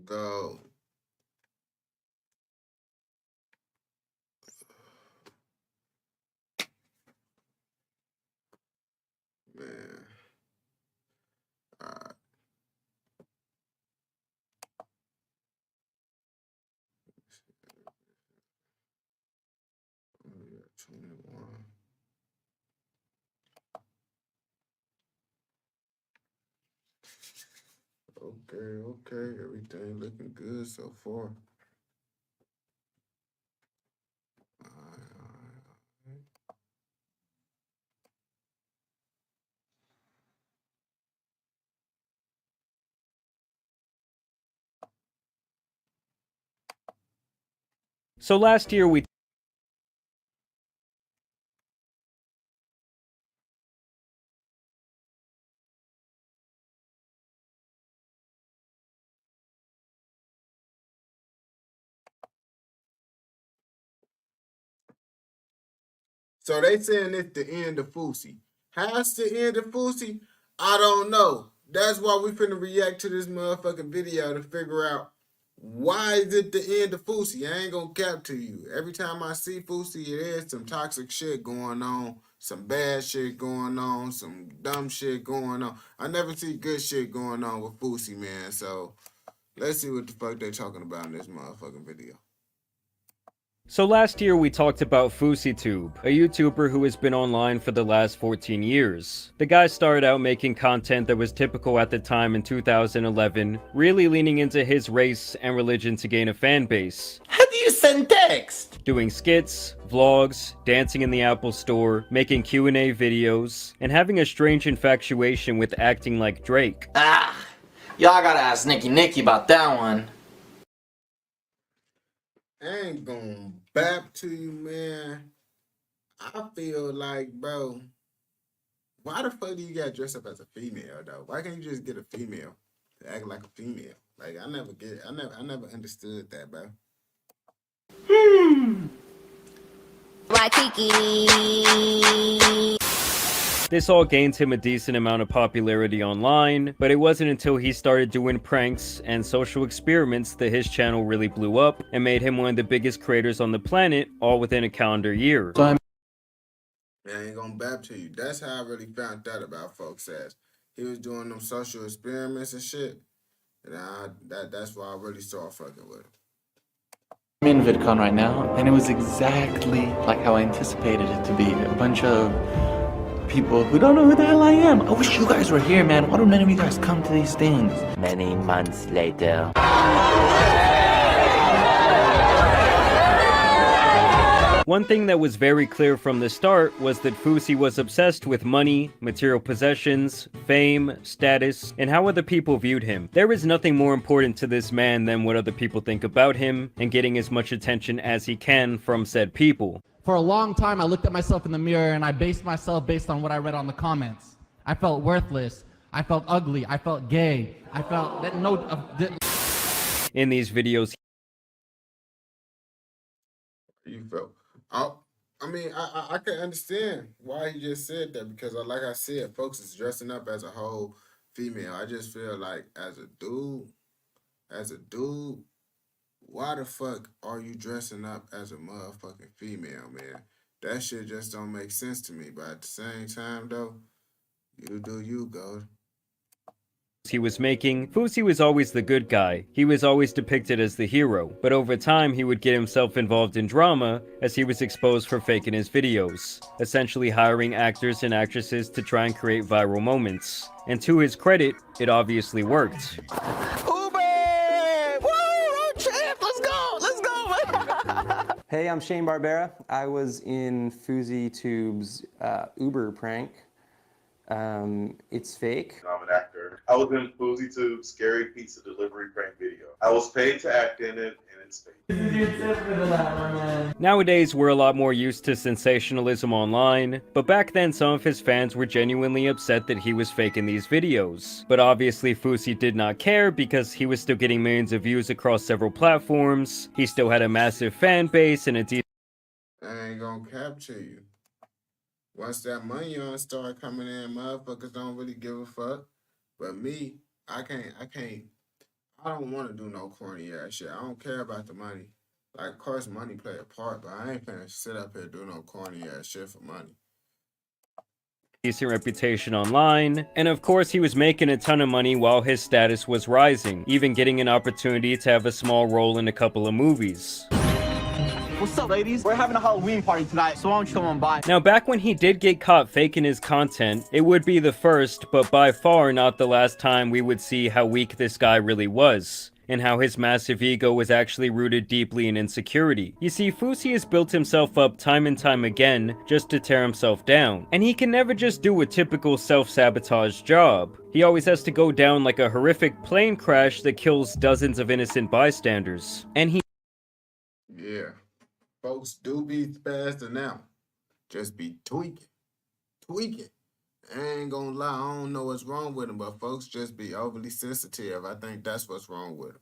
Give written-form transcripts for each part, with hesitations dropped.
go. Man. Alright. Oh, yeah, 21. Okay. Everything looking good so far. Alright. So last year we So they saying it's the end of Fousey. How's the end of Fousey? I don't know. That's why we finna react to this motherfucking video to figure out why is it the end of Fousey. I ain't gonna cap to you. Every time I see Fousey, it is some toxic shit going on, some bad shit going on, some dumb shit going on. I never see good shit going on with Fousey, man. So let's see what the fuck they talking about in this motherfucking video. So last year we talked about FouseyTube, a YouTuber who has been online for the last 14 years. The guy started out making content that was typical at the time in 2011, really leaning into his race and religion to gain a fan base. How do you send text? Doing skits, vlogs, dancing in the Apple Store, making Q&A videos, and having a strange infatuation with acting like Drake. Y'all gotta ask Nicky about that one. I ain't gonna bap to you, man. I feel like, bro, why the fuck do you gotta dress up as a female though? Why can't you just get a female to act like a female? Like I never understood that, bro. This all gained him a decent amount of popularity online, but it wasn't until he started doing pranks and social experiments that his channel really blew up and made him one of the biggest creators on the planet, all within a calendar year. I ain't gonna bap to you. That's how I really found out about folks ass. He was doing them social experiments and shit. And that's why I really started fucking with him. I'm in VidCon right now, and it was exactly like how I anticipated it to be. A bunch of people who don't know who the hell I am. I wish you guys were here, man. Why don't none of you guys come to these things? Many months later. One thing that was very clear from the start was that Fousey was obsessed with money, material possessions, fame, status, and how other people viewed him. There is nothing more important to this man than what other people think about him, and getting as much attention as he can from said people. For a long time, I looked at myself in the mirror and I based myself based on what I read on the comments. I felt worthless. I felt ugly. I felt gay. I felt that In these videos, You felt. I mean, I can understand why he just said that because, like I said, folks is dressing up as a whole female. I just feel like as a dude, why the fuck are you dressing up as a motherfucking female, man? That shit just don't make sense to me. But at the same time, though, you do you, go. he was making, Fousey was always the good guy. He was always depicted as the hero, but over time he would get himself involved in drama as he was exposed for faking his videos, essentially hiring actors and actresses to try and create viral moments. And to his credit, it obviously worked. Hey, I'm Shane Barbera. I was in FouseyTube's Uber prank. It's fake. I'm an actor. I was in FouseyTube's Scary Pizza Delivery prank video. I was paid to act in it, and it's fake. Nowadays, we're a lot more used to sensationalism online, but back then some of his fans were genuinely upset that he was faking these videos. But obviously Fousey did not care because he was still getting millions of views across several platforms, he still had a massive fan base and a decent. I ain't gonna capture you. Once that money on start coming in, motherfuckers don't really give a fuck. But me, I I don't want to do no corny ass shit. I don't care about the money. Like, of course, money play a part, but I ain't finna sit up here do no corny ass shit for money. Decent reputation online, and of course he was making a ton of money while his status was rising, even getting an opportunity to have a small role in a couple of movies. What's up, ladies? We're having a Halloween party tonight, so why don't you come on by? Now, back when he did get caught faking his content, it would be the first, but by far not the last time we would see how weak this guy really was, and how his massive ego was actually rooted deeply in insecurity. You see, Fousey has built himself up time and time again just to tear himself down, and he can never just do a typical self-sabotage job. He always has to go down like a horrific plane crash that kills dozens of innocent bystanders. And he Yeah. Folks do be spazzing out. Just be tweaking. Tweaking. I ain't gonna lie, I don't know what's wrong with him, but folks just be overly sensitive. I think that's what's wrong with him.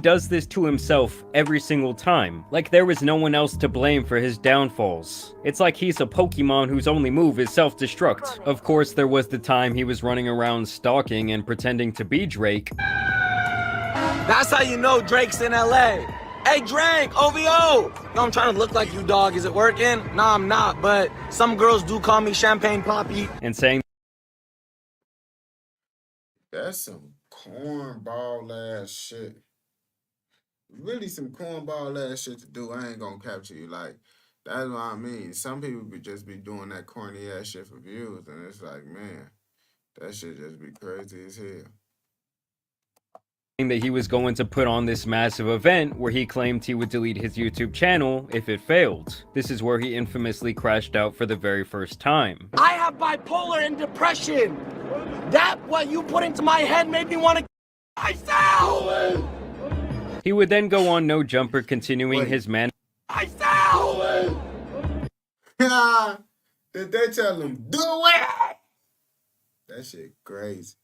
does this to himself every single time, like there was no one else to blame for his downfalls. It's like he's a Pokemon whose only move is self-destruct. Of course, there was the time he was running around stalking and pretending to be Drake. That's how you know Drake's in LA. Hey Drake, OVO! Yo, I'm trying to look like you, dog. Is it working? Nah, I'm not, but some girls do call me Champagne Poppy. And saying That's some cornball ass shit. Really some cornball ass shit to do. I ain't gonna capture you. Like, that's what I mean. Some people be just be doing that corny ass shit for views, and it's like, man, that shit just be crazy as hell. that he was going to put on this massive event where he claimed he would delete his YouTube channel if it failed. This is where he infamously crashed out for the very first time. I have bipolar and depression. That what you put into my head made me want to myself. He would then go on No Jumper, continuing his man. Myself. Did they tell him, do it? That shit crazy.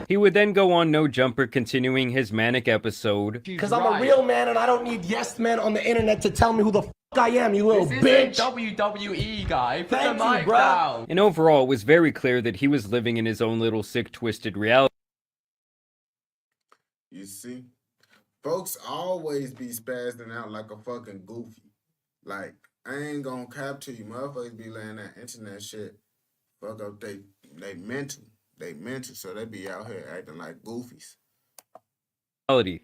He would then go on No Jumper, continuing his manic episode. Because I'm a real man and I don't need yes men on the internet to tell me who the f I am, you little bitch. WWE guy. Put Thank the you, mic bro. down. And overall, it was very clear that he was living in his own little sick, twisted reality. You see? Folks always be spazzing out like a fucking goofy. Like, I ain't gonna cap to you. Motherfuckers be laying that internet shit. Fuck up they mental. They mental, so they be out here acting like goofies.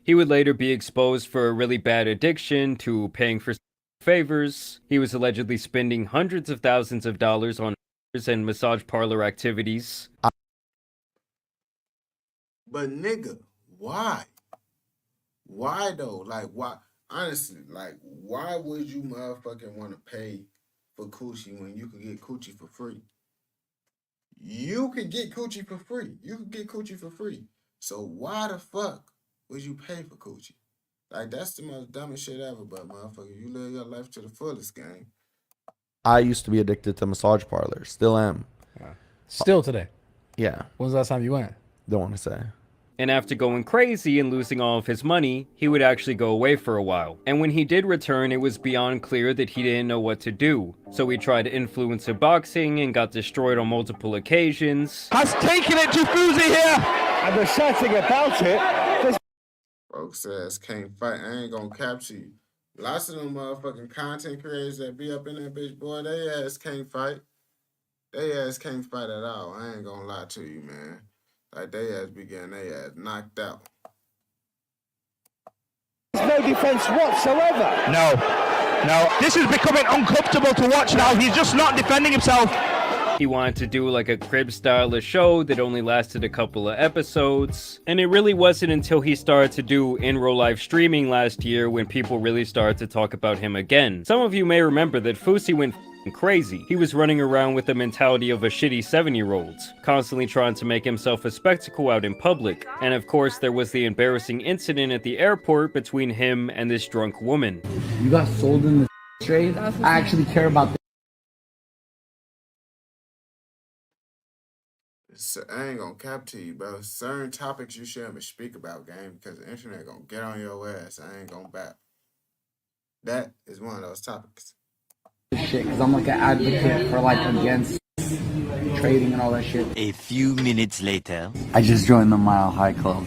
He would later be exposed for a really bad addiction to paying for favors. He was allegedly spending hundreds of thousands of dollars on and massage parlor activities. But nigga, why? Why though? Like, why? Honestly, like, why would you motherfucking want to pay for coochie when you could get coochie for free? You could get coochie for free. You could get coochie for free. So why the fuck would you pay for coochie? Like, that's the most dumbest shit ever, but motherfucker, you live your life to the fullest, gang. I used to be addicted to massage parlors. Still am. Still today. Yeah. When was the last time you went? Don't want to say. And after going crazy and losing all of his money, he would actually go away for a while. And when he did return, it was beyond clear that he didn't know what to do. So he tried influencer boxing and got destroyed on multiple occasions. Has taken it to Fousey here, and they're shouting about it. Folks says can't fight. I ain't gonna capture you. Lots of them motherfucking content creators that be up in that bitch, boy, they ass can't fight. They ass can't fight at all. I ain't gonna lie to you, man. Like, they ass be getting their ass knocked out. There's no defense whatsoever. No. This is becoming uncomfortable to watch now. He's just not defending himself. He wanted to do like a crib style of show that only lasted a couple of episodes. And it really wasn't until he started to do in real life streaming last year when people really started to talk about him again. Some of you may remember that Fousey went crazy. He was running around with the mentality of a shitty 7-year-old, constantly trying to make himself a spectacle out in public. And of course, there was the embarrassing incident at the airport between him and this drunk woman. You got sold in the trade? I actually care about this. So I ain't gonna cap to you, bro. Certain topics you shouldn't speak about, game, because the internet gonna get on your ass. I ain't gonna back. That is one of those topics. Shit, because I'm like an advocate for like against trading and all that shit. A few minutes later. I just joined the Mile High Club.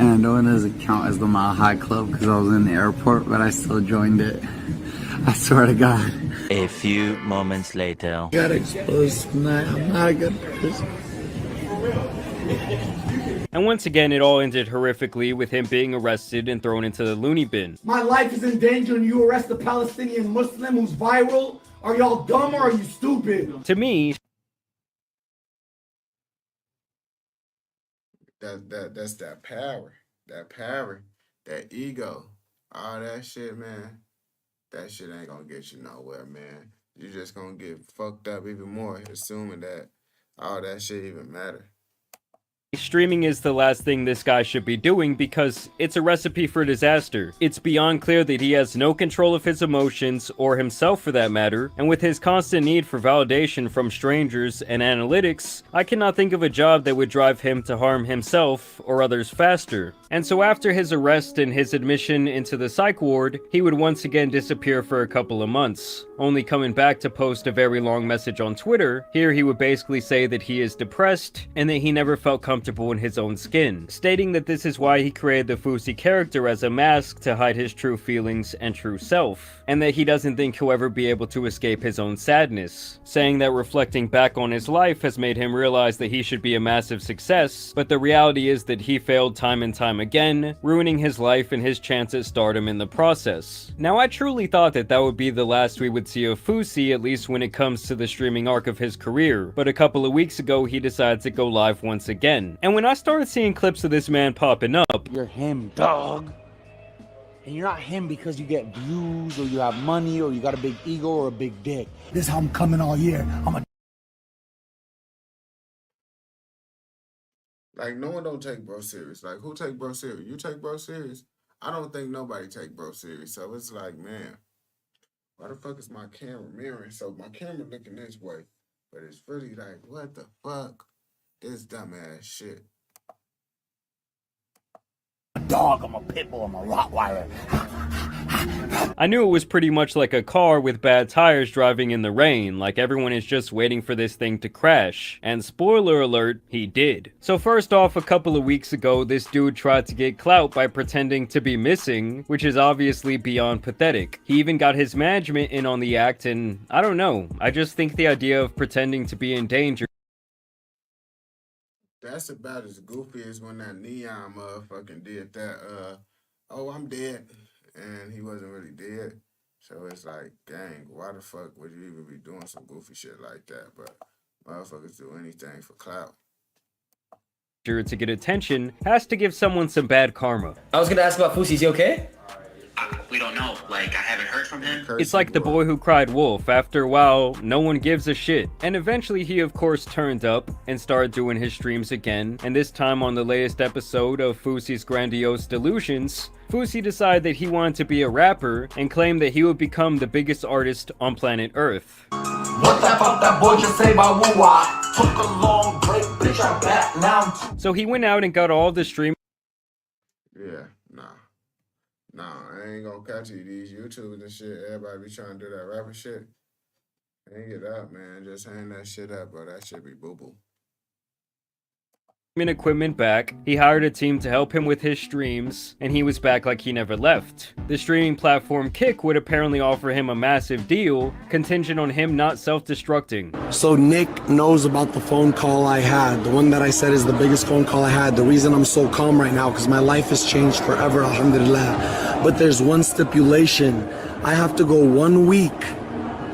And I know it doesn't count as the Mile High Club because I was in the airport, but I still joined it. I swear to God. A few moments later. Got exposed tonight. I'm not a good person. And once again, it all ended horrifically with him being arrested and thrown into the loony bin. My life is in danger and you arrest a Palestinian Muslim who's viral? Are y'all dumb or are you stupid? To me, that's that power, that ego, all that shit, man. That shit ain't gonna get you nowhere, man. You just gonna get fucked up even more, assuming that all that shit even matter. streaming is the last thing this guy should be doing because it's a recipe for disaster. It's beyond clear that he has no control of his emotions, or himself for that matter, and with his constant need for validation from strangers and analytics, I cannot think of a job that would drive him to harm himself or others faster. And so after his arrest and his admission into the psych ward, he would once again disappear for a couple of months, only coming back to post a very long message on Twitter. Here he would basically say that he is depressed and that he never felt comfortable in his own skin, stating that this is why he created the Fousey character as a mask to hide his true feelings and true self, and that he doesn't think he'll ever be able to escape his own sadness, saying that reflecting back on his life has made him realize that he should be a massive success, but the reality is that he failed time and time again, ruining his life and his chance at stardom in the process. Now, I truly thought that that would be the last we would see of Fousey, at least when it comes to the streaming arc of his career, but a couple of weeks ago he decided to go live once again. And when I started seeing clips of this man popping up, you're him, dog. And you're not him because you get views or you have money or you got a big ego or a big dick. This is how I'm coming all year. Like, no one don't take bro serious. Like, who take bro serious? You take bro serious? I don't think nobody take bro serious. So it's like, man, why the fuck is my camera mirroring? So my camera looking this way, but it's really like, what the fuck? This dumbass shit. A dog, I'm a pit bull, I'm a Rottweiler. I knew it was pretty much like a car with bad tires driving in the rain, like everyone is just waiting for this thing to crash. And spoiler alert, he did. So first off, a couple of weeks ago, this dude tried to get clout by pretending to be missing, which is obviously beyond pathetic. He even got his management in on the act, and I don't know, I just think the idea of pretending to be in danger. That's about as goofy as when that Neon motherfucking did that, oh, I'm dead. And he wasn't really dead. So it's like, dang, why the fuck would you even be doing some goofy shit like that? But motherfuckers do anything for clout. To get attention has to give someone some bad karma. I was gonna ask about Fousey, is he okay? We don't know. Like, I haven't heard from him. It's like the boy who cried wolf. After a while, no one gives a shit. And eventually he of course turned up and started doing his streams again. And this time on the latest episode of Fousey's Grandiose Delusions, Fousey decided that he wanted to be a rapper and claimed that he would become the biggest artist on planet Earth. What the fuck that boy just say about woo-wah? Took a long break, bitch, I'm back now. So he went out and got all the stream. Yeah, nah, I ain't gonna catch you. These YouTubers and shit, everybody be trying to do that rapper shit. Hang it up, man. Just hang that shit up, bro. That shit be boo-boo. Equipment back, he hired a team to help him with his streams, and he was back like he never left. The streaming platform Kick would apparently offer him a massive deal, contingent on him not self-destructing. So Nick knows about the phone call I had. The one that I said is the biggest phone call I had. The reason I'm so calm right now, because my life has changed forever, alhamdulillah. But there's one stipulation. I have to go 1 week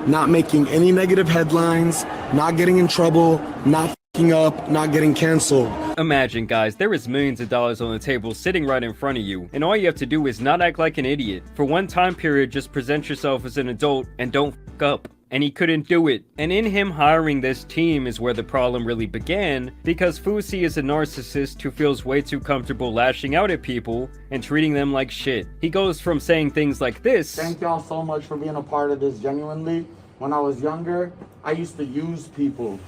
not making any negative headlines, not getting in trouble, not f***ing up, not getting canceled. Imagine, guys, there is millions of dollars on the table sitting right in front of you, and all you have to do is not act like an idiot. For one time period, just present yourself as an adult and don't f*** up. And he couldn't do it. And in him hiring this team is where the problem really began, because Fousey is a narcissist who feels way too comfortable lashing out at people and treating them like shit. He goes from saying things like this: Thank y'all so much for being a part of this, genuinely. When I was younger, I used to use people.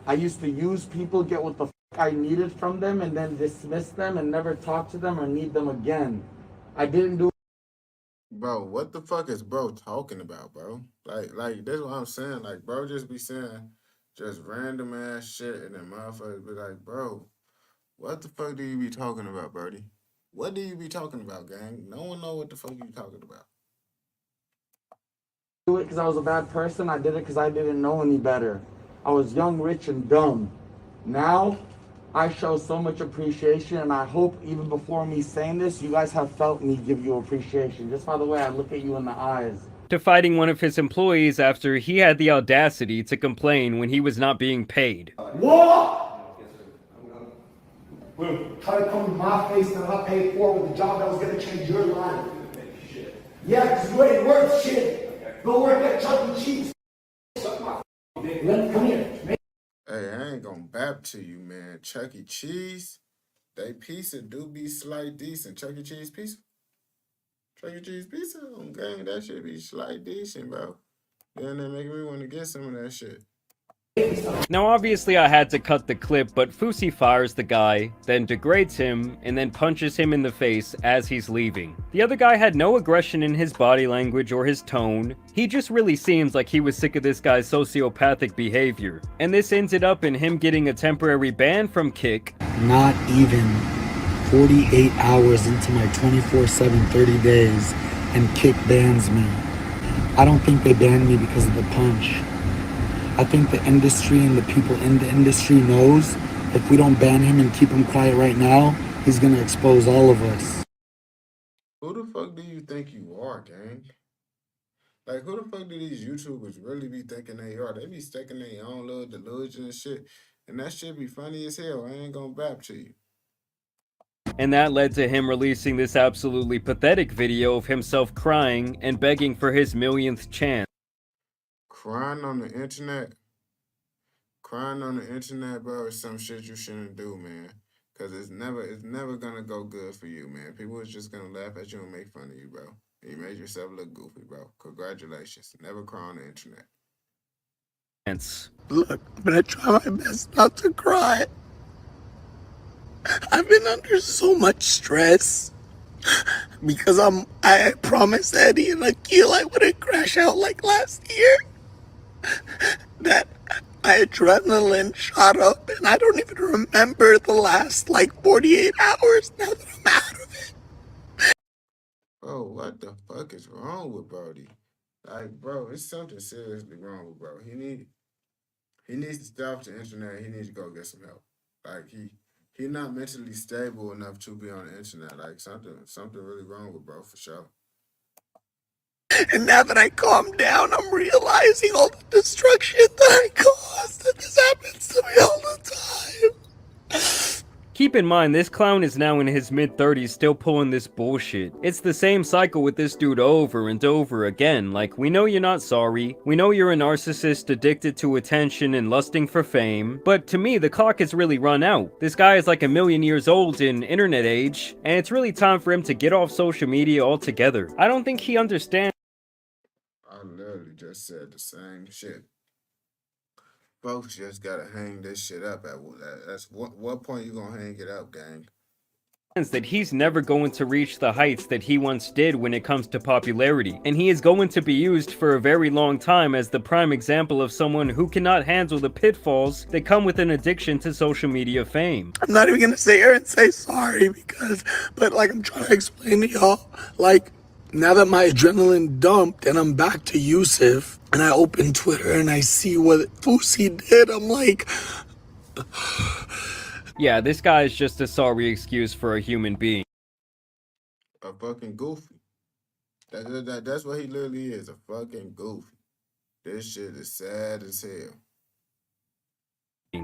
Get what the f I needed from them, and then dismiss them and never talk to them or need them again. I didn't do. Bro, what the fuck is bro talking about, bro? Like that's what I'm saying. Like, bro just be saying just random ass shit, and then motherfuckers be like, bro, What the fuck do you be talking about, Birdie? What do you be talking about, gang? No one know what the fuck you talking about. Do it because I was a bad person. I did it because I didn't know any better. I was young, rich, and dumb. Now, I show so much appreciation, and I hope even before me saying this, you guys have felt me give you appreciation. Just by the way I look at you in the eyes. To fighting one of his employees after he had the audacity to complain when he was not being paid. What? Try to come in my face that I paid for with a job that was gonna change your life. Yeah, because you ain't worth shit. Go work at Chuck E. Cheese. Come here. Hey, I ain't gonna bap to you, man. Chuck E. Cheese, they pizza do be slight decent. Chuck E. Cheese pizza? Chuck E. Cheese pizza? On gang, that shit be slight decent, bro. Then they making me want to get some of that shit. Now obviously I had to cut the clip, but Fousey fires the guy, then degrades him, and then punches him in the face as he's leaving. The other guy had no aggression in his body language or his tone. He just really seems like he was sick of this guy's sociopathic behavior. And this ended up in him getting a temporary ban from Kick. Not even 48 hours into my 24/7 30 days, and Kick bans me. I don't think they banned me because of the punch. I think the industry and the people in the industry knows if we don't ban him and keep him quiet right now, he's gonna expose all of us. Who the fuck do you think you are, gang? Like, who the fuck do these YouTubers really be thinking they are? They be sticking their own little delusion and shit. And that shit be funny as hell. I ain't gonna bap to you. And that led to him releasing this absolutely pathetic video of himself crying and begging for his millionth chance. Crying on the internet? Crying on the internet, bro, is some shit you shouldn't do, man. Cause it's never gonna go good for you, man. People is just gonna laugh at you and make fun of you, bro. You made yourself look goofy, bro. Congratulations. Never cry on the internet. Look, I'm gonna try my best not to cry. I've been under so much stress because I promised Eddie and Akil I wouldn't crash out like last year. That my adrenaline shot up and I don't even remember the last 48 hours now that I'm out of it. Bro, what the fuck is wrong with Brody? Like, bro, it's something seriously wrong with bro. He needs to stop the internet. He needs to go get some help. Like, he not mentally stable enough to be on the internet. Like, something really wrong with bro, for sure. And now that I calm down, I'm realizing all the destruction that I caused, and this happens to me all the time. Keep in mind, this clown is now in his mid-30s still pulling this bullshit. It's the same cycle with this dude over and over again. Like, we know you're not sorry, we know you're a narcissist addicted to attention and lusting for fame, but to me, the clock has really run out. This guy is like 1,000,000 years old in internet age, and it's really time for him to get off social media altogether. I don't think he understands. I literally just said the same shit. Folks just gotta hang this shit up at what point you gonna hang it up, gang? That he's never going to reach the heights that he once did when it comes to popularity, and he is going to be used for a very long time as the prime example of someone who cannot handle the pitfalls that come with an addiction to social media fame. I'm not even gonna sit here and say sorry but I'm trying to explain to y'all, now that my adrenaline dumped and I'm back to Yusuf, and I open Twitter and I see what Fousey did, I'm like... Yeah, this guy is just a sorry excuse for a human being. A fucking goofy. That's what he literally is, a fucking goofy. This shit is sad as hell.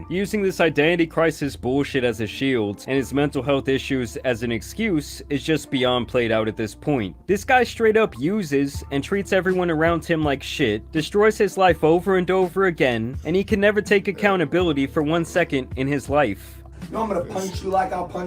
Using this identity crisis bullshit as a shield and his mental health issues as an excuse is just beyond played out at this point. This guy straight up uses and treats everyone around him like shit, destroys his life over and over again, and he can never take accountability for 1 second in his life. I'm gonna punch you like I'll punch